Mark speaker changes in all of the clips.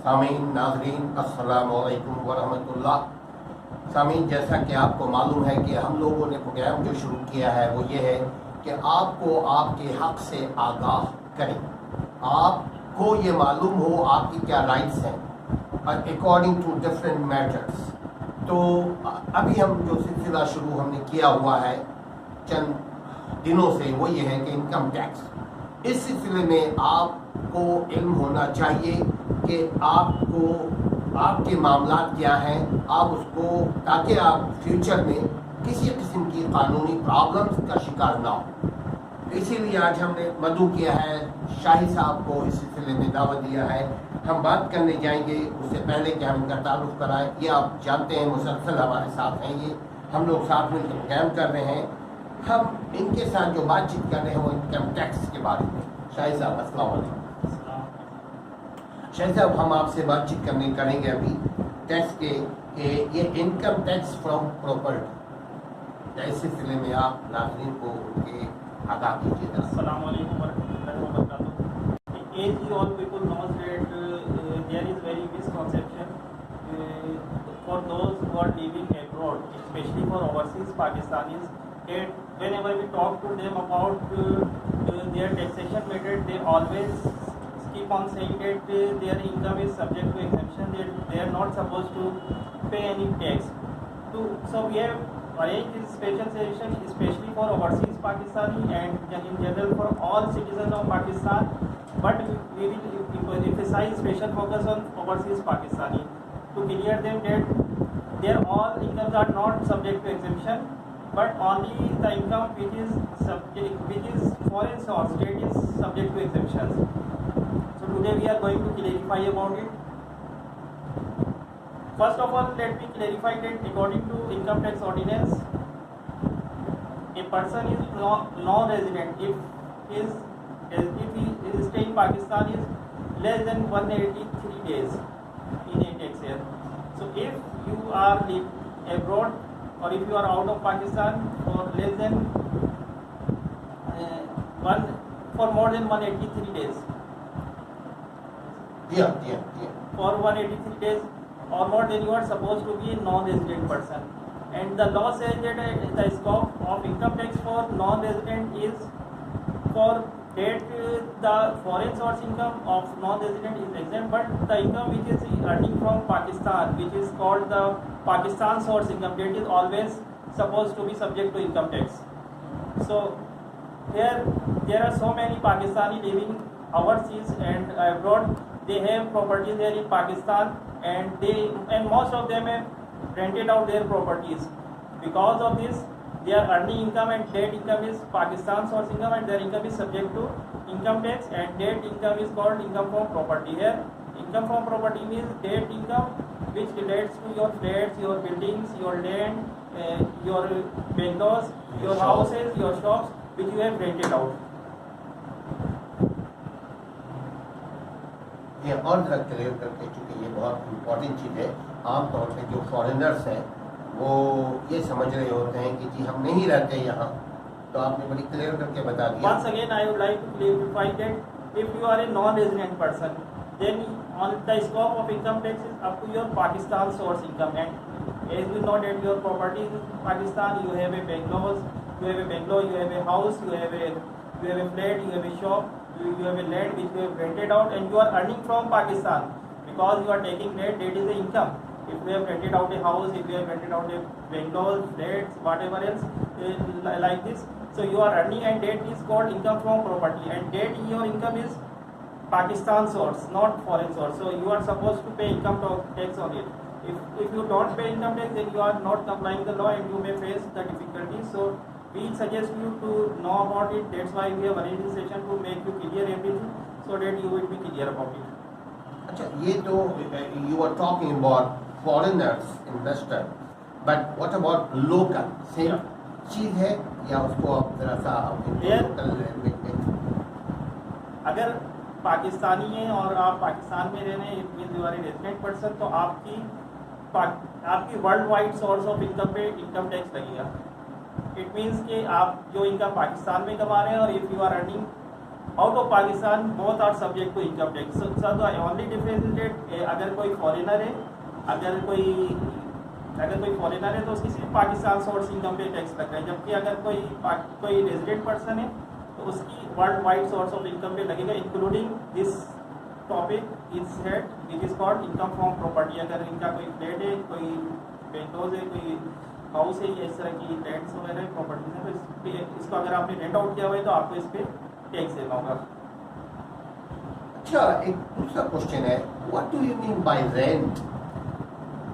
Speaker 1: सामीन नाज़रीन अस्सलामु अलैकुम वरहमतुल्लाह। सामीन, जैसा कि आपको मालूम है कि हम लोगों ने प्रोग्राम जो शुरू किया है वो ये है कि आपको आपके हक़ से आगाह करें, आपको ये मालूम हो आपकी क्या राइट्स हैं अकॉर्डिंग टू डिफरेंट मैटर्स। तो अभी हम जो सिलसिला शुरू हमने किया हुआ है चंद दिनों से वो ये है कि इनकम टैक्स। इस सिलसिले में आपको इल्म होना चाहिए कि आपको आपके मामलात क्या हैं, आप उसको ताकि आप फ्यूचर में किसी किस्म की कानूनी प्रॉब्लम्स का शिकार ना हो। इसीलिए आज हमने मदऊ किया है, शाही साहब को इस सिलसिले में दावत दिया है। हम बात करने जाएंगे, उससे पहले कि हम इनका तारुफ कराएं। ये आप जानते हैं मुसलसल हमारे साथ हैं, ये हम लोग साथ में प्रोग्राम कर रहे हैं। हम इनके साथ जो बातचीत कर रहे हैं वो इनकम टैक्स के बारे में। शाही साहब अस्सलाम वालेकुम। शाही साहब, हम आपसे बातचीत करेंगे अभी टैक्स के कि ये इनकम टैक्स फ्रॉम प्रॉपर्टी, इस सिलसिले में आप नाज़रीन को उनके आगाह कीजिएगा।
Speaker 2: अस्सलाम वालेकुम वरहमतुल्लाहि वबरकातुहू। As you all people know that there is very misconception for those who are living abroad, especially for overseas Pakistanis, that whenever we talk to them about their taxation method, they always keep on saying that their income is subject to exemption, that they are not supposed to pay any tax. So we have arranged this special session especially for overseas Pakistani and in general for all citizens of Pakistan, but we will emphasize special focus on overseas Pakistani to clear them that their all incomes are not subject to exemption, but only the income which is foreign source, that is subject to exemptions. So today we are going to clarify about it. First of all, let me clarify that according to income tax ordinance, a person is non-resident if he is staying in Pakistan is less than 183 days in a tax year. So if you are abroad or if you are out of Pakistan for less than for more than 183 days, for 183 days or more, then you are supposed to be a non-resident person. And the law says that the scope of income tax for non-resident is for that the foreign source income of non-resident is exempt, but the income which is earning from Pakistan, which is called the Pakistan source income, that is always supposed to be subject to income tax. So here there are so many Pakistani living overseas and abroad. They have properties there in Pakistan, and most of them have rented out their properties. Because of this, they are earning income, and that income is Pakistan source income, and their income is subject to income tax, and that income is called income from property. Here, income from property means that income which relates to your flats, your buildings, your land, your bungalows, your houses, your shops, which you have rented out.
Speaker 1: ये और ज़रा clear करके, चूँकि ये बहुत important चीज़ है। आमतौर पे जो फॉरेनर्स हैं वो ये समझ रहे होते हैं कि जी हम नहीं रहते यहाँ, तो आपने बड़ी क्लियर करके बता दिया।
Speaker 2: Once again, I would like to clarify that if you are a non-resident person, then on the scope of income tax is up to your Pakistan source income. And as you know that your property is in Pakistan, you have a bungalow, you have a house, you have a flat, you have a shop, you have a land which you have rented out, and you are earning from Pakistan because you are taking that is the income. If you have rented out a house, if you have rented out a bungalow, flats, whatever else like this, so you are earning, and that is called income from property, and that your income is Pakistan source, not foreign source. So you are supposed to pay income tax on it. If you don't pay income tax, then you are not complying the law, and you may face the difficulties. So we suggest you to know about it. That's why we have arranged this session to make you clear everything, so that you will be clear about it.
Speaker 1: अच्छा, ये तो you are talking about foreigners investor, but what about local? Same चीज़ है या उसको आप जरा सा लोकल लैंग्वेज में?
Speaker 2: अगर पाकिस्तानी हैं और आप पाकिस्तान में रह रहे हैं, it means you are a resident person, तो आपकी world wide source of income पे इनकम टैक्स लगेगा। इट मीन्स कि आप जो इनकम पाकिस्तान में कमा रहे हैं, और if you are earning out of Pakistan both are subject to income tax. So the only difference is that अगर कोई फॉरेनर है, अगर कोई फॉरेनर है तो उसकी सिर्फ पाकिस्तान सोर्स इनकम पे टैक्स लग रहा है, जबकि अगर कोई रेजिडेंट पर्सन है तो उसकी world wide source of income पे लगेगा, including this topic is head which is called income from property. अगर इनका कोई फ्लैट है, कोई बेंटोज है, कोई हाउस है, या इस तरह की लैंड्स वगैरह प्रॉपर्टीज है, तो इसको अगर आपने रेंट आउट किया हुआ है तो आपको इस पर टैक्स देना होगा।
Speaker 1: अच्छा, एक दूसरा क्वेश्चन है, what do you mean by rent?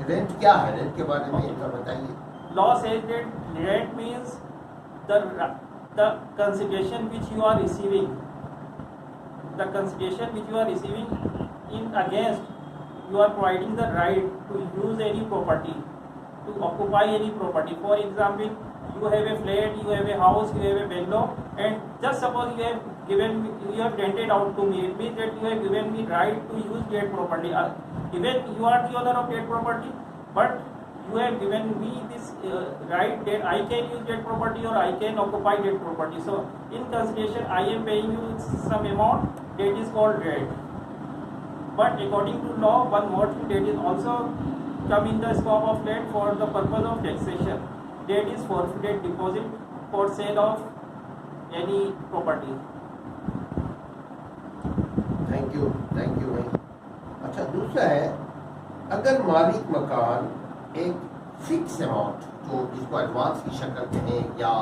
Speaker 1: Rent क्या है? रेंट के बारे में थोड़ा बताइए।
Speaker 2: Law says that rent means the consideration which you are receiving, the consideration which you are receiving in against you are providing the right to use any property, to occupy any property. For example, you have a flat, you have a house, you have a bungalow, and just suppose you have rented out to me. It means that you have given me right to use that property. Even you are the owner of that property, but you have given me this right that I can use that property or I can occupy that property. So in consideration I am paying you some amount that is called rent. But according to law, one more thing that is also come in the scope of rent for the purpose of taxation, that is forfeited deposit for sale of any property.
Speaker 1: Thank you भाई। अच्छा, दूसरा है, अगर मालिक मकान एक fix amount, जो जिसको एडवांस की शक्ल कहें या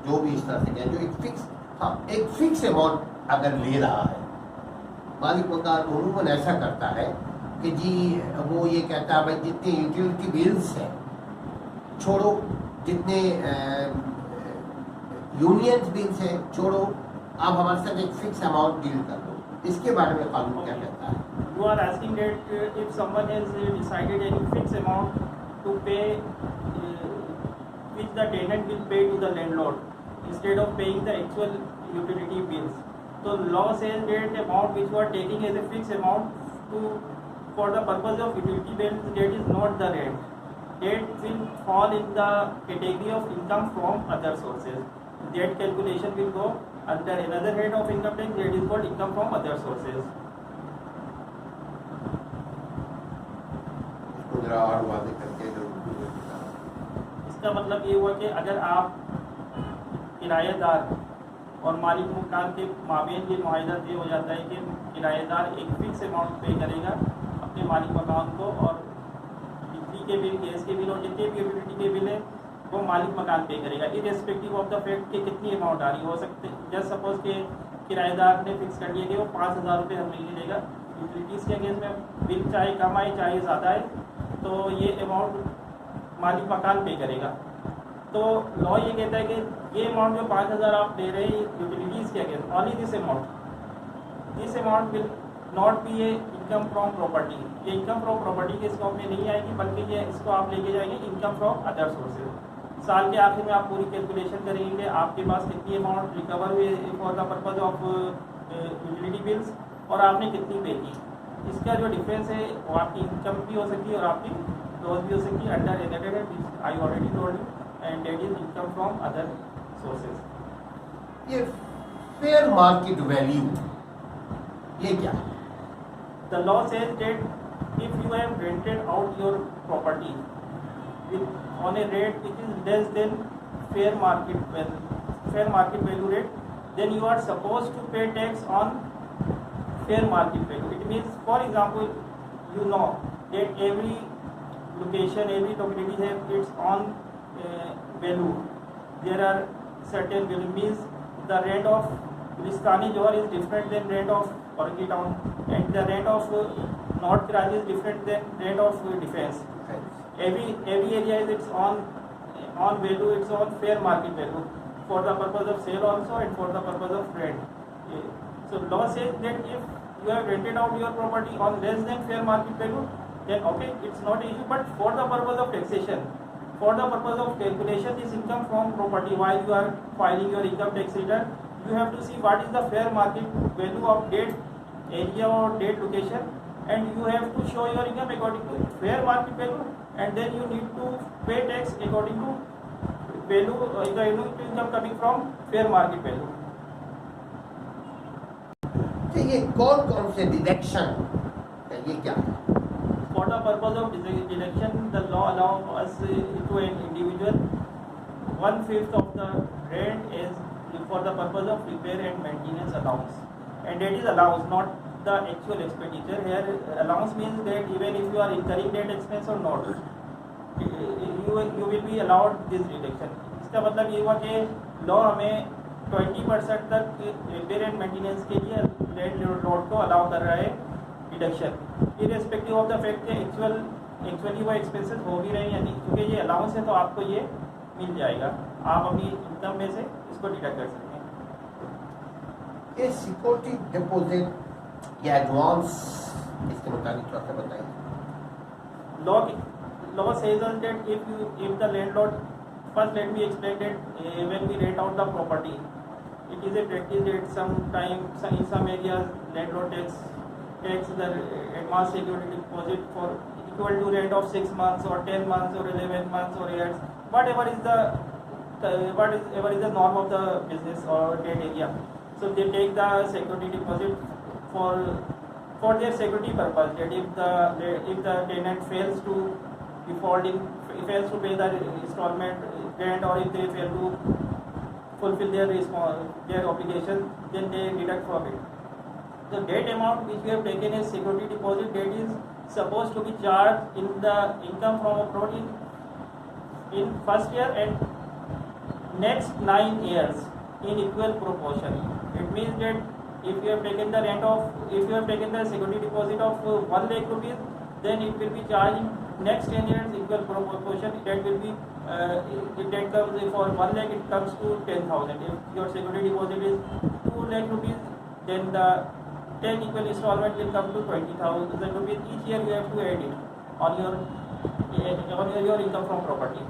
Speaker 1: जो भी इस तरह से कहें, जो एक फिक्स अमाउंट अगर ले रहा है, मालिक मकान उमूमन ऐसा करता है कि जी वो ये कहता है भाई जितने यूटिलिटी बिल्स हैं छोड़ो, जितने यूनियन बिल्स हैं छोड़ो, आप हमारे साथ एक फिक्स अमाउंट डील कर दो। इसके बारे में कानून क्या कहता है?
Speaker 2: You are asking that if someone has decided any fixed amount to pay, which the tenant will pay to the landlord instead of paying the actual utility bills. So law says that amount which you are taking as a fixed amount for the purpose of utility bills, that is not the rent. That will fall in the category of income from other sources. That calculation will go under another head of income tax, that is called income from other sources. इसका मतलब ये हुआ कि अगर आप किराएदार और मालिक मकान के माबेन ये मुआहिदा तय हो जाता है कि किराएदार एक फिक्स अमाउंट पे करेगा अपने मालिक मकान को, और बिजली के बिल, गैस के बिल और जितने भी यूटिलिटी के बिल है वो मालिक मकान पे करेगा, इरेस्पेक्टिव ऑफ द फैक्ट कि कितनी अमाउंट आ रही हो सकते। जस्ट सपोज के किराएदार ने फिक्स कर दिया कि वो 5,000 रुपये हर महीने लेगा, यूटिलिटीज़ के अगेंस्ट में बिल चाहे कम आए चाहे ज़्यादा आए, तो ये अमाउंट मालिक मकान पे करेगा। तो लॉ ये कहता है कि ये अमाउंट जो 5,000 आप दे रहे हैं यूटिलिटीज़ के against, only this amount will not be A income from property. ये इनकम फ्रॉम प्रॉपर्टी के स्कोप में नहीं आएगी, बल्कि ये इसको आप लेके जाएंगे इनकम फ्रॉम अदर सोर्सेज। साल के आखिर में आप पूरी कैलकुलेशन करेंगे कि आपके पास कितनी अमाउंट रिकवर हुई for the purpose of utility bills और आपने कितनी पे की। इसका जो डिफरेंस है वो आपकी इनकम भी हो सकती है और आपकी लॉस भी हो सकती है अंडर एनेटेड है, I already told you, and that is income from other sources.
Speaker 1: ये फेयर मार्केट वैल्यू ये क्या है?
Speaker 2: The law says that if you have rented out your property on a rate which is less than fair market value rate, then you are supposed to pay tax on fair market value. It means, for example, you know that every location, every locality have its own value. There are certain value, means the rent of Gulistani Johar is different than rent of Orchid Town, and the rent of North Karachi is different than rent of Defence. Every area is its own value, its own fair market value for the purpose of sale also and for the purpose of rent. So law says that if you have rented out your property on less than fair market value, then okay, it's not an issue. But for the purpose of taxation, for the purpose of calculation this income from property, while you are filing your income tax return, you have to see what is the fair market value of that area or that location, and you have to show your income according to fair market value, and then you need to pay tax according to value, the income coming from fair market value.
Speaker 1: ये कौन कौन से deduction है, ये क्या है?
Speaker 2: For the purpose of deduction, the law allows us to an individual 1/5 of the rent is for the purpose of repair and maintenance allowance, and that is allowance, not the actual expenditure. Here, allowance means that even if you are incurring that expense or not, you will be allowed this deduction. इसका मतलब ये हुआ कि law हमें 20% तक repair and maintenance के लिए landlord को अलाउ कर रहा है deduction, irrespective of the fact कि एक्चुअली वो एक्सपेंसेस हो भी रहे हैं या नहीं, क्योंकि ये अलाउंस है तो आपको ये मिल जाएगा, आप अपनी इनकम में से इसको डिडक्ट कर सकते हैं।
Speaker 1: ये सिक्योरिटी डिपॉजिट या एडवांस, इसके मुताबिक थोड़ा सा बताइए।
Speaker 2: Law says us that if the landlord, first let me explain that when we rent out the property, it is a practice that in some areas landlord takes the advance security deposit for equal to rent of 6 months or 10 months or 11 months or years, whatever is the norm of the business or that area. So they take the security deposit for their security purpose, that if the tenant fails to pay the installment rent, or if they fail to fulfill their obligation, then they deduct from it. So that amount which we have taken as security deposit, that is supposed to be charged in the income from a property in first year and next 9 years in equal proportion. It means that if you have taken the security deposit of 1 lakh rupees, then it will be charged in next 10 years equal proportion. That will be that comes for 1 lakh, it comes to 10,000. If your security deposit is 2 lakh rupees, then the 10 equal installment will come to 20,000 rupees. Each year you have to add it on your income from property.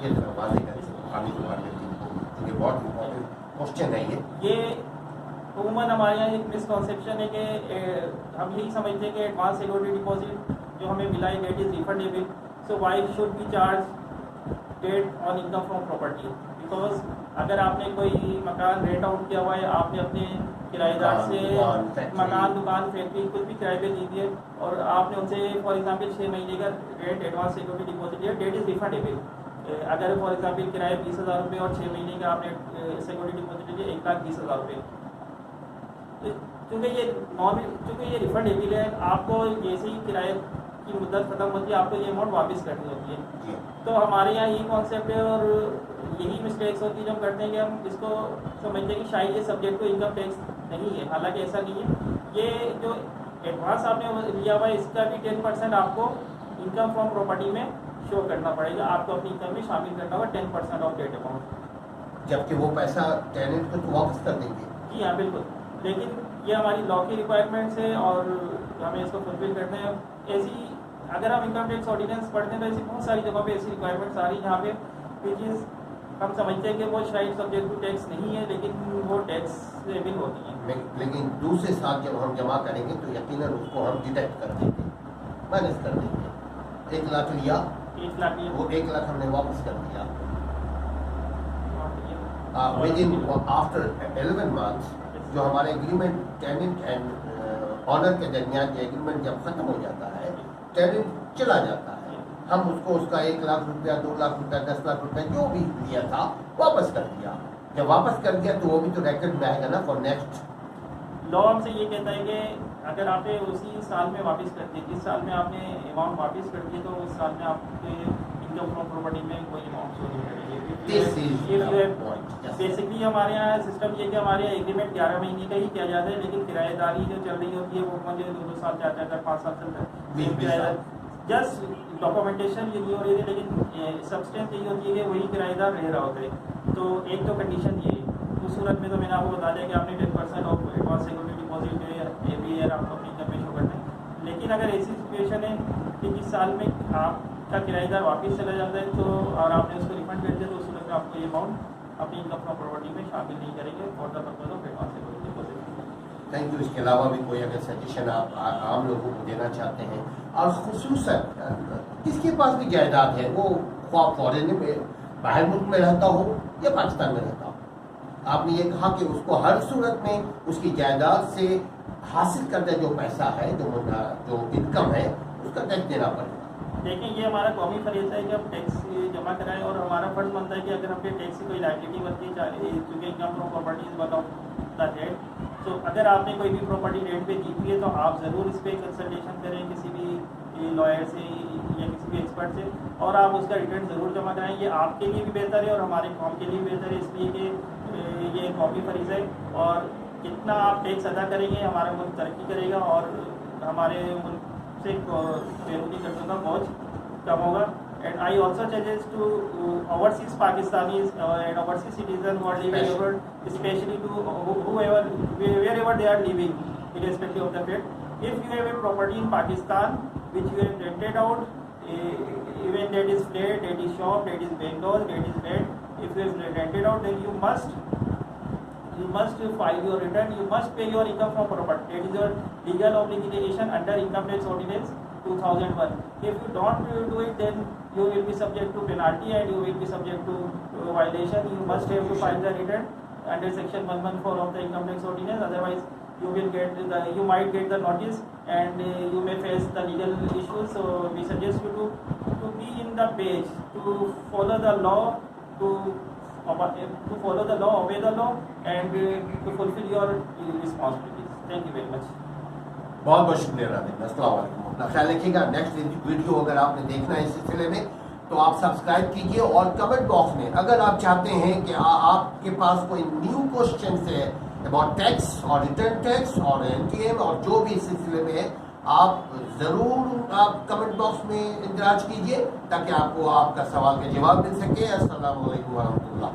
Speaker 1: ये तो वाज़ेह है, आगे को बढ़ने दीजिए, ये बहुत important question है। ये
Speaker 2: उमूमन हमारे यहाँ एक मिसकॉन्सेप्शन है कि हम यही समझते हैं कि एडवांस सिक्योरिटी डिपॉजिट जो हमें मिला है that is refundable, so why should be charge that on income from property, because अगर आपने कोई मकान रेंट आउट किया हुआ है, आपने अपने किराएदार से मकान, दुकान, फैक्ट्री कुछ भी किराए पे दी है और आपने उनसे फॉर एग्जांपल 6 महीने का रेंट एडवांस सिक्योरिटी डिपॉजिट दिया, डेट इज रिफंडेबल। अगर फॉर एग्जांपल किराया 20,000 रुपये और 6 महीने का आपने सिक्योरिटी डिपॉजिट दिया 1,20,000 रुपये, क्योंकि ये रिफंडेबल है, आपको जैसे ही किराए की मुद्दत खत्म होती है आपको ये अमाउंट वापस करनी होती है। तो हमारे यहाँ यही कॉन्सेप्ट है और यही मिस्टेक्स होती है जो हम करते हैं कि हम इसको समझते हैं कि शायद ये सब्जेक्ट टू इनकम टैक्स नहीं है, हालांकि ऐसा नहीं है। ये जो एडवांस आपने लिया हुआ है इसका भी 10% आपको इनकम फ्रॉम प्रॉपर्टी में शो करना पड़ेगा, आपको अपनी इनकम में शामिल करना होगा 10% ऑफ डेट अमाउंट,
Speaker 1: जबकि वो पैसा टेनेंट को वापस कर देंगे।
Speaker 2: जी हाँ बिल्कुल, लेकिन ये हमारी लॉ की रिक्वायरमेंट्स है और हमें इसको फुलफिल करते हैं। ऐसी अगर हम इनकम टैक्स ऑर्डिनेंस पढ़ते हैं तो ऐसी बहुत सारी जगहों पे ऐसी रिक्वायरमेंट्स आ रही हैं जहाँ पे विच इज़ हम समझते हैं कि वो शायद सब्जेक्ट टू टैक्स नहीं है, लेकिन वो टैक्सेबल होती हैं।
Speaker 1: लेकिन दूसरे साथ जब हम जमा करेंगे तो यकीनन उसको हम डिडक्ट कर देंगे, माइनस कर देंगे। 1 लाख लिया,
Speaker 2: 1 लाख लिया,
Speaker 1: वो 1 लाख हमने वापस कर दिया। विद इन आफ्टर 11 मंथ्स जो हमारे एग्रीमेंट टेनेंट एंड ऑनर के दरमियान जो एग्रीमेंट जब खत्म हो जाता है, टेनेंट चला जाता है, हम उसको उसका 1 लाख रुपया, 2 लाख रुपया, 10 लाख रुपया जो भी दिया था वापस कर दिया। जब वापस कर दिया तो वो भी तो रिकॉर्ड में आएगा ना फॉर नेक्स्ट।
Speaker 2: लॉ हमसे ये कहता है कि अगर आपने उसी साल में वापस कर दी, जिस साल में आपने अमाउंट वापस कर दी तो उस साल में आपके इनकम फ्रॉम प्रॉपर्टी में कोई अमाउंट शो नहीं करेगी। बेसिकली हमारे यहाँ सिस्टम ये कि हमारे यहाँ एग्रीमेंट 11 महीने का ही किया जाता है, लेकिन किराएदारी जो चल रही होती है वो मुझे 2-2 साल, 4-4, 5 साल चलता है। जस्ट डॉक्यूमेंटेशन ये नहीं हो रही है, लेकिन सब्सटेंस यही होती है कि वही किराएदार रह रहा होता है। तो एक तो कंडीशन ये है, उस सूरत में तो मैंने आपको बता दिया कि आपने 10% of advance security deposit every year आपको अपनी इनकम में शो करना है। लेकिन अगर ऐसी सिचुएशन है कि जिस साल में आपका किराएदार वापस चला जाता है तो और आपने उसको रिफंड कर दिया तो उस सूरत में आपको ये अमाउंट अपनी इनकम फ्रॉम प्रॉपर्टी में शामिल नहीं करेंगे for the purpose of advance security deposit.
Speaker 1: Thank you. इसके अलावा भी कोई अगर सजेशन आप आम लोगों को देना चाहते हैं, और खुसूसन किसके पास भी जायदाद है, वो ख्वाह फॉरेन में बाहर मुल्क में रहता हो या पाकिस्तान में रहता हो, आपने ये कहा कि उसको हर सूरत में उसकी जायदाद से हासिल करदा जो पैसा है, जो इनकम है, उसका टैक्स देना पड़ेगा।
Speaker 2: देखिए, ये हमारा कौमी फरीज़ा है कि हम टैक्स जमा कराएं, और हमारा फर्ज बनता है कि अगर हम पे टैक्स की कोई लायबिलिटी बनती है, चूँकि income from property is one of the rate, तो अगर आपने कोई भी प्रॉपर्टी रेंट पे दी हुई है तो आप ज़रूर इस पर कंसल्टेशन करें किसी भी लॉयर से या किसी भी एक्सपर्ट से, और आप उसका रिटर्न ज़रूर जमा कराएं। ये आपके लिए भी बेहतर है और हमारे कौम के लिए बेहतर है, इसलिए कि ये कौमी फरीज़ा है, और जितना आप टैक्स अदा करेंगे हमारा मुल्क तरक्की करेगा और हमारे मुल्क से बैरूनी कर्जों का बोझ कम होगा। And I also suggest to overseas Pakistanis and overseas citizens who are living abroad, especially to whoever, wherever they are living, irrespective of the faith. If you have a property in Pakistan which you have rented out, even that is flat, that is shop, that is bungalow, that is rent, if you have rented out, then you must file your return. You must pay your income from property. That is your legal obligation under Income Tax Ordinance 2001. If you don't do it, then you will be subject to penalty and you will be subject to violation. You must have to file the return under section 114 of the Income Tax Ordinance. Otherwise, you might get the notice and you may face the legal issues. So we suggest you to be in the page, to follow the law, to follow the law, obey the law, and to fulfill your responsibilities. Thank you very much.
Speaker 1: बहुत बहुत शुक्रिया नाज़रीन, अस्सलाम वालेकुम। अपना ख्याल रखिएगा। Next video अगर आपने देखना है इस सिलसिले में तो आप सब्सक्राइब कीजिए, और कमेंट बॉक्स में अगर आप चाहते हैं कि आपके पास कोई न्यू क्वेश्चन है अबाउट टैक्स और रिटर्न टैक्स और NTM और जो भी इस सिलसिले में है, आप ज़रूर आप कमेंट बॉक्स में इंदराज कीजिए ताकि आपको आपका सवाल का जवाब मिल सके। अस्सलाम वालेकुम वरहमतुल्लाह।